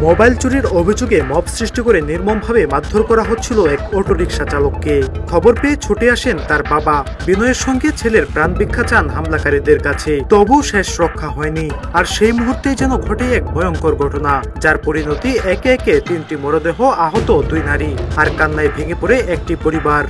Mobile চুরির অভিযোগে mob সৃষ্টি করে নির্মমভাবে মারধর করা হচ্ছিল এক অটোরিকশা চালককে। খবর পেয়ে ছুটে আসেন তার বাবা। বিনয়ের সঙ্গে ছেলের প্রাণ ভিক্ষা চান হামলাকারীদের কাছে, তবু শেষ রক্ষা হয়নি। আর সেই মুহূর্তে যেন ঘটে এক ভয়ঙ্কর ঘটনা, যার পরিণতি একে একে 3টি মরদেহ, আহত 2 নারী, আর কান্নায় ভেঙে পড়ে একটি পরিবার।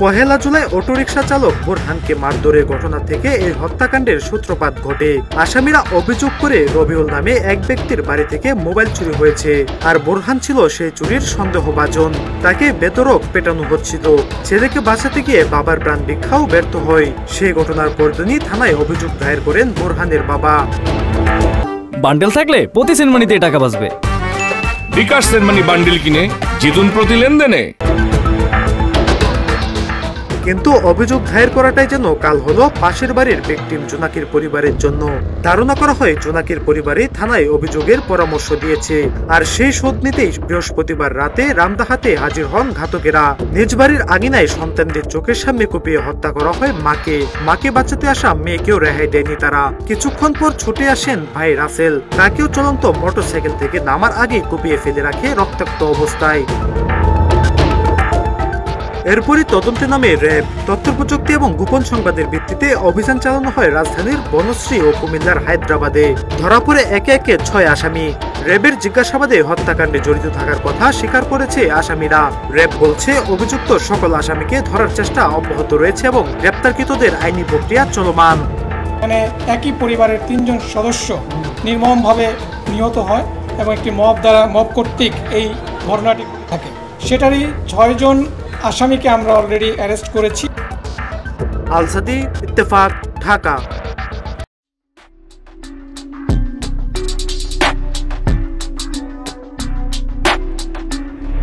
পহেলা জুলাই অটোরিকশা চালক বোরহানকে মারধরের ঘটনা থেকে এই হত্যাকাণ্ডের সূত্রপাত ঘটে। আসামিরা অভিযোগ করে রবিউল নামে এক ব্যক্তির বাড়ি থেকে মোবাইল চুরি হয়েছে, আর বোরহান ছিল সেই চুরির সন্দেহভাজন। তাকে বেধড়ক পেটানো হচ্ছিল। ছেলেকে বাঁচাতে গিয়ে বাবার প্রাণ ভিক্ষাও ব্যর্থ হয়। সেই ঘটনার পরদিনই থানায় অভিযোগ দায়ের করেন বোরহানের বাবা। বান্ডেল থাকলে প্রতি সেনমানিতে টাকা বাঁচবে। বিকাশ সেনমানি বান্ডেল কিনে জিতুন প্রতি লেনদেনে। কিন্তু অভিযোগ দায়ের করাটাই যেন কাল হলো পাশের বাড়ির ভিকটিম জোনাকির পরিবারের জন্য। ধারণা করা হয় জোনাকির পরিবারই থানায় অভিযোগের পরামর্শ দিয়েছে। আর সেই শোধ নিতেই বৃহস্পতিবার রাতে রামদাহাতে হাজির হন ঘাতকেরা। নিজ বাড়ির আঙিনায় সন্তানদের চোখের সামনে কুপিয়ে হত্যা করা হয় মাকে বাঁচাতে আসা মেয়েকেও রেহাই দেয়নি তারা। কিছুক্ষণ পর ছুটে আসেন ভাই রাসেল। তাকেও চলন্ত মোটরসাইকেল থেকে নামার আগে কুপিয়ে ফেলে রাখে রক্তাক্ত অবস্থায়। এরপরই তদন্তে নামে র্যাব। তথ্য প্রযুক্তি এবং গোপন সংবাদের ভিত্তিতে অভিযান চালানো হয় রাজধানীর বনশ্রী ও কুমিল্লার হায়দ্রাবাদে। ধরা পড়ে একে একে 6 আসামি। র্যাবের জিজ্ঞাসাবাদে হত্যাকাণ্ডে জড়িত থাকার কথা স্বীকার করেছে আসামিরা। র্যাব বলছে অভিযুক্ত সকল আসামিকে ধরার চেষ্টা অব্যাহত রয়েছে এবং গ্রেপ্তারকৃতদের আইনি প্রক্রিয়া চলমান। মানে একই পরিবারের 3 জন সদস্য নির্মমভাবে নিহত হয় এবং একটি মব কর্তৃক এই ঘটনাটি থাকে। সেটারই 6 জন আসামিকে আমরা অলরেডি অ্যারেস্ট করেছি। আল সাদি, ইত্তেফাক, ঢাকা।